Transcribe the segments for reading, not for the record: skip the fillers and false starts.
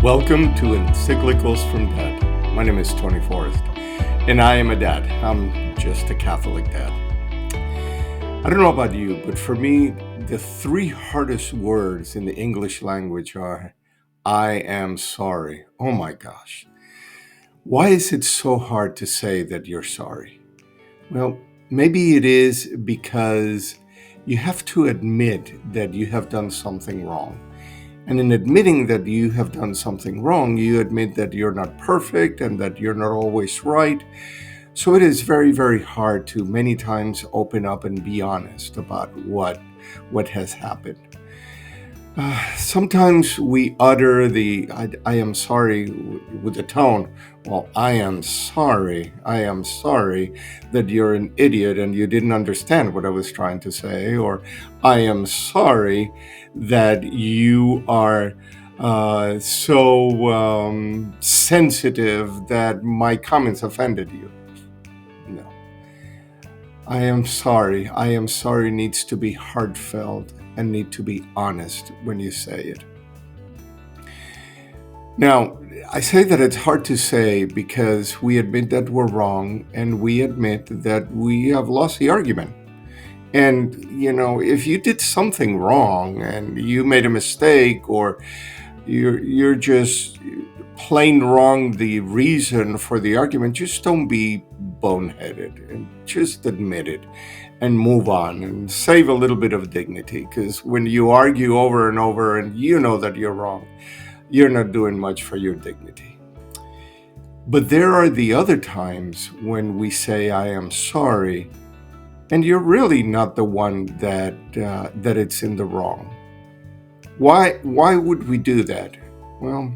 Welcome to Encyclicals from Dad. My name is Tony Forrest, and I am a dad. I'm just a Catholic dad. I don't know about you, but for me, the three hardest words in the English language are I am sorry. Oh my gosh. Why is it so hard to say that you're sorry? Well, maybe it is because you have to admit that you have done something wrong. And in admitting that you have done something wrong, you admit that you're not perfect and that you're not always right. So it is very, very hard to many times open up and be honest about what has happened. Sometimes we utter the I am sorry with the tone. Well, I am sorry. I am sorry that you're an idiot and you didn't understand what I was trying to say. Or I am sorry that you are so sensitive that my comments offended you. No. I am sorry. I am sorry needs to be heartfelt and need to be honest when you say it. Now, I say that it's hard to say because we admit that we're wrong and we admit that we have lost the argument. And, if you did something wrong and you made a mistake or you're just plain wrong the reason for the argument, just don't be boneheaded and just admit it and move on and save a little bit of dignity, because when you argue over and over and you know that you're wrong, you're not doing much for your dignity. But there are the other times when we say I am sorry and you're really not the one that it's in the wrong. Why would we do that? Well,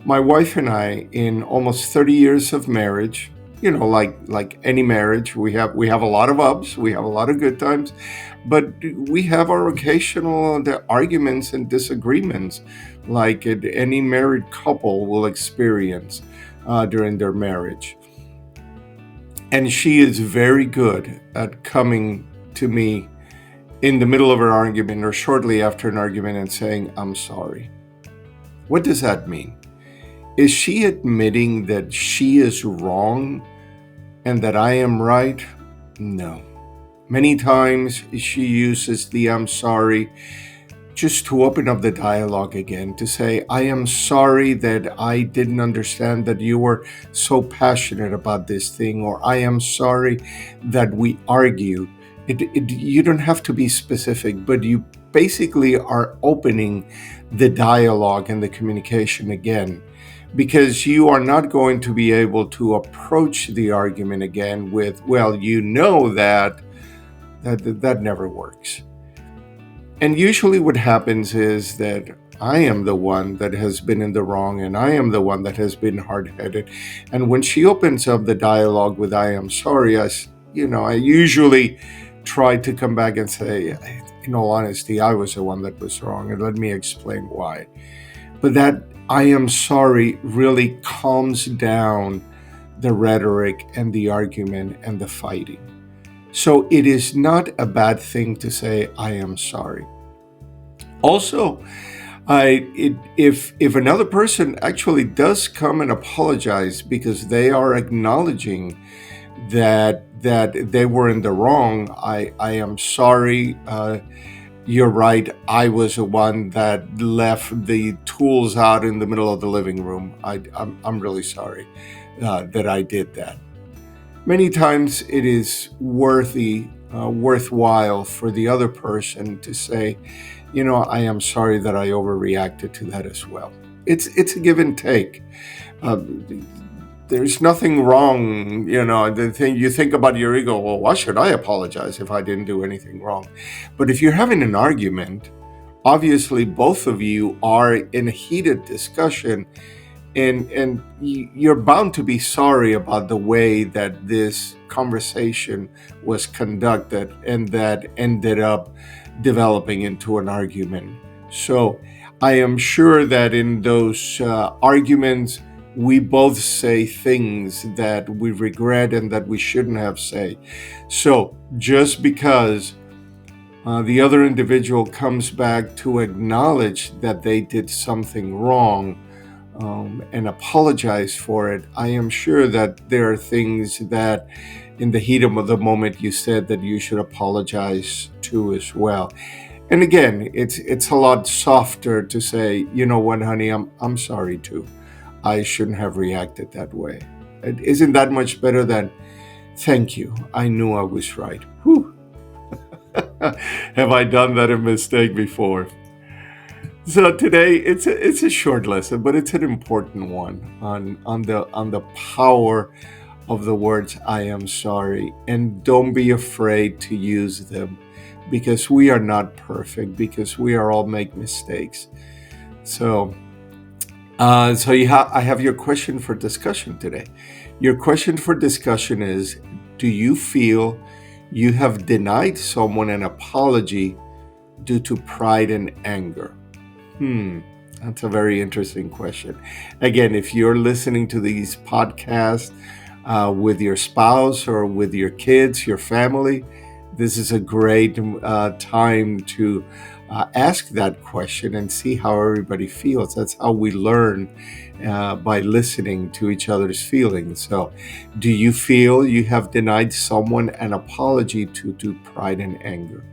my wife and I, in almost 30 years of marriage, like any marriage, we have a lot of ups, we have a lot of good times, but we have our occasional arguments and disagreements, like any married couple will experience during their marriage. And she is very good at coming to me in the middle of an argument or shortly after an argument and saying, I'm sorry. What does that mean? Is she admitting that she is wrong and that I am right? No. Many times she uses the I'm sorry just to open up the dialogue again, to say, I am sorry that I didn't understand that you were so passionate about this thing, or I am sorry that we argued. You don't have to be specific, but you basically are opening the dialogue and the communication again, because you are not going to be able to approach the argument again with, well, that never works. And usually what happens is that I am the one that has been in the wrong and I am the one that has been hard-headed. And when she opens up the dialogue with I am sorry, I usually try to come back and say, in all honesty, I was the one that was wrong, and let me explain why. But that I am sorry really calms down the rhetoric and the argument and the fighting. So it is not a bad thing to say, I am sorry. Also, if another person actually does come and apologize because they are acknowledging that they were in the wrong, I am sorry. You're right. I was the one that left the tools out in the middle of the living room. I'm really sorry that I did that. Many times it is worthwhile for the other person to say, I am sorry that I overreacted to that as well. It's a give and take. There's nothing wrong, the thing you think about your ego, well, why should I apologize if I didn't do anything wrong? But if you're having an argument, obviously both of you are in a heated discussion, and you're bound to be sorry about the way that this conversation was conducted and that ended up developing into an argument. So I am sure that in those arguments, we both say things that we regret and that we shouldn't have said. So just because the other individual comes back to acknowledge that they did something wrong, and apologize for it, I am sure that there are things that in the heat of the moment you said that you should apologize to as well. And again, it's a lot softer to say, you know what, honey, I'm sorry too. I shouldn't have reacted that way. It isn't that much better than thank you. I knew I was right. Whew. Have I done that a mistake before? So today it's a short lesson, but it's an important one on the power of the words I am sorry, and don't be afraid to use them, because we are not perfect, because we are all make mistakes. So I have your question for discussion today. Your question for discussion is: do you feel you have denied someone an apology due to pride and anger? That's a very interesting question. Again, if you're listening to these podcasts with your spouse or with your kids, your family, this is a great time to ask that question and see how everybody feels. That's how we learn, by listening to each other's feelings. So, do you feel you have denied someone an apology due to pride and anger?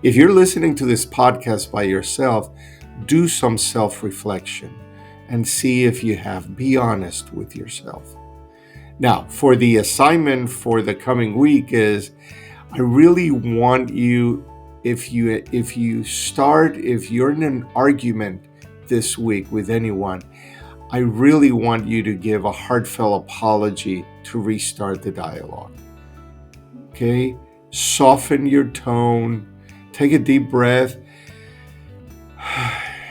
If you're listening to this podcast by yourself, do some self-reflection and see if you have. Be honest with yourself. Now, for the assignment for the coming week is, I really want you, if you're in an argument this week with anyone, I really want you to give a heartfelt apology to restart the dialogue. Okay? Soften your tone, take a deep breath,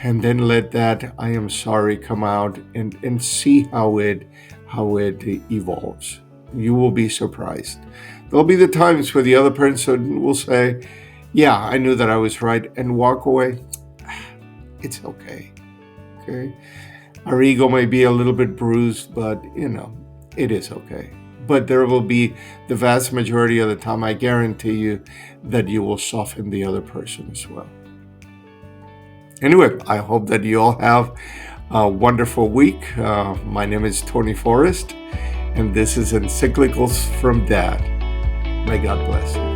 and then let that I am sorry come out, and see how it evolves. You will be surprised. There'll be the times where the other person will say, yeah, I knew that I was right, and walk away. It's okay. Okay. Our ego may be a little bit bruised, but it is okay. But there will be, the vast majority of the time, I guarantee you, that you will soften the other person as well. Anyway, I hope that you all have a wonderful week. My name is Tony Forrest, and this is Encyclicals from Dad. May God bless you.